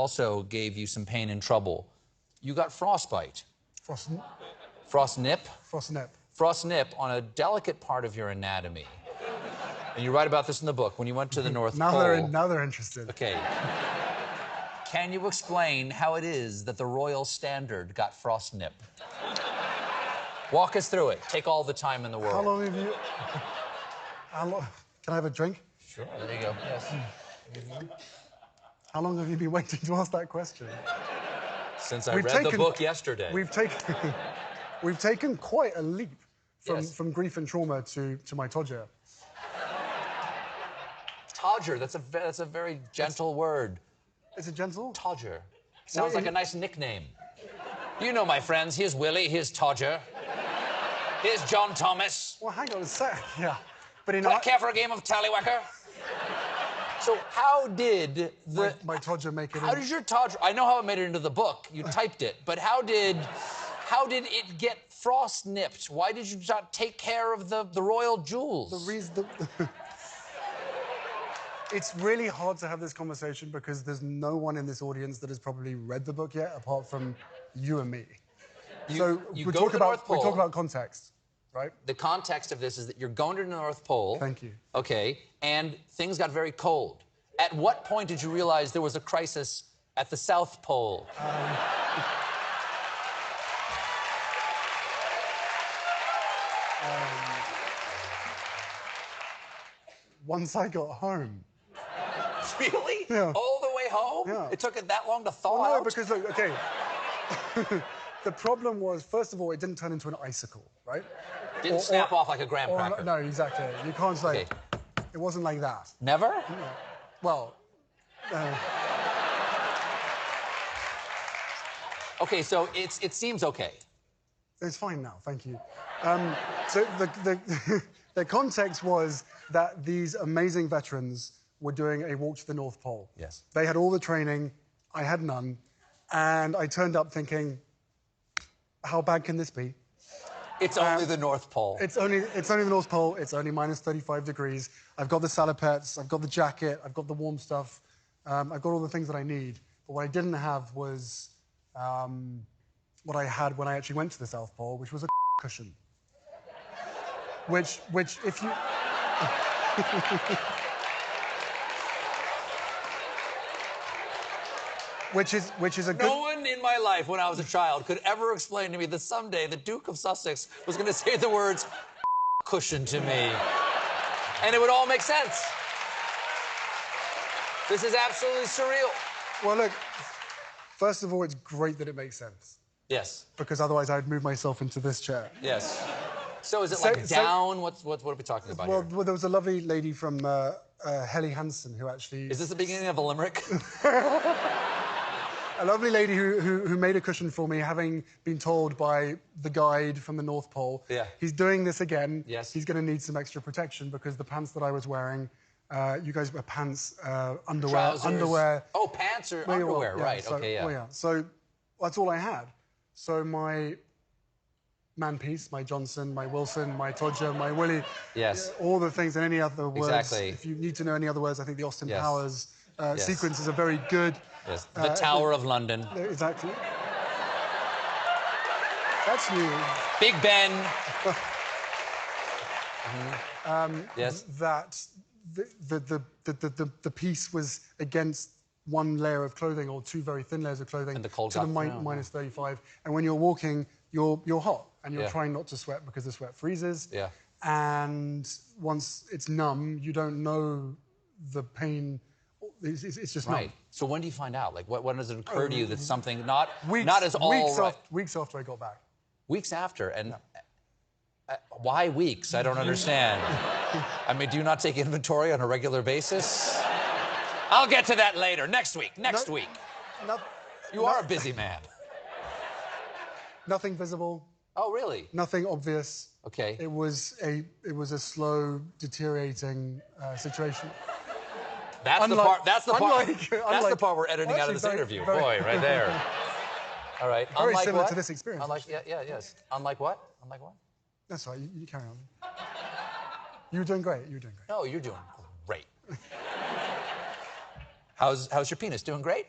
also gave you some pain and trouble. You got frostbite. Frostnip? Frostnip. Frostnip on a delicate part of your anatomy. And you write about this in the book when you went to the North Pole. Now they're interested. Okay. Can you explain how it is that the Royal Standard got frostnip? Walk us through it. Take all the time in the world. How long have you... Can I have a drink? Sure, there you go. Yes. How long have you been waiting to ask that question? Since I read the book yesterday. We've taken quite a leap from grief and trauma to my Todger. Todger, that's a very gentle word. Is it gentle? Todger. Sounds like a nice nickname. You know my friends. Here's Willie, here's Todger. Here's John Thomas. Well, hang on a sec. Yeah. But care for a game of Tallywhacker? So how did my Todger make it How did your Todger... I know how it made it into the book. You typed it. But how did it get frost-nipped? Why did you not take care of the royal jewels? The reason... It's really hard to have this conversation because there's no one in this audience that has probably read the book yet, apart from you and me. We talk about context, right? The context of this is that you're going to the North Pole. Thank you. Okay, and things got very cold. At what point did you realize there was a crisis at the South Pole? Once I got home. Really? Yeah. All the way home? Yeah. It took it that long to thaw out? No, because, look, okay. The problem was, first of all, it didn't turn into an icicle, right? Didn't snap off like a graham cracker. No, exactly. You can't say... Okay. It wasn't like that. Never? No. Well... Okay, so it seems okay. It's fine now, thank you. So the context was that these amazing veterans were doing a walk to the North Pole. Yes. They had all the training, I had none, and I turned up thinking, how bad can this be? It's only the North Pole. It's only the North Pole. It's only minus 35 degrees. I've got the salopettes, I've got the jacket, I've got the warm stuff. I've got all the things that I need. But what I didn't have was what I had when I actually went to the South Pole, which was a cushion. Which if you... Which is a good... No one in my life when I was a child could ever explain to me that someday the Duke of Sussex was going to say the words cushion to me. And it would all make sense. This is absolutely surreal. Well, look, first of all, it's great that it makes sense. Yes. Because otherwise I'd move myself into this chair. Yes. So is it down? What are we talking about here? Well, there was a lovely lady from Helly Hansen who actually... Is this the beginning of a limerick? A lovely lady who made a cushion for me, having been told by the guide from the North Pole, he's doing this again. Yes. He's going to need some extra protection because the pants that I was wearing, you guys wear pants, underwear. Trousers. Underwear. Oh, pants or underwear, right. So, okay, yeah. Well, yeah. So that's all I had. So my man-piece, my Johnson, my Wilson, my Todger, my Willie. Yes. All the things and any other words. Exactly. If you need to know any other words, I think the Austin Yes. Powers sequence is a very good... Yes. The Tower of London. Exactly. That's new. Big Ben. Yes. That the piece was against one layer of clothing or two very thin layers of clothing and the cold to the minus 35. And when you're walking, you're hot and you're trying not to sweat because the sweat freezes. Yeah. And once it's numb, you don't know the pain. It's just numb. So when do you find out? Like, when does it occur to you that something not as weeks after I got back. Weeks after, and why weeks? I don't understand. I mean, do you not take inventory on a regular basis? I'll get to that later. Next week. Next week. You are a busy man. Nothing visible. Oh, really? Nothing obvious. Okay. It was a slow deteriorating situation. That's the part we're editing out of this interview. Boy, right there. All right. Very similar to this experience. Yes. Unlike what? Unlike what? That's all right. You carry on. You were doing great. You were doing great. No, you're doing great. How's your penis? Doing great?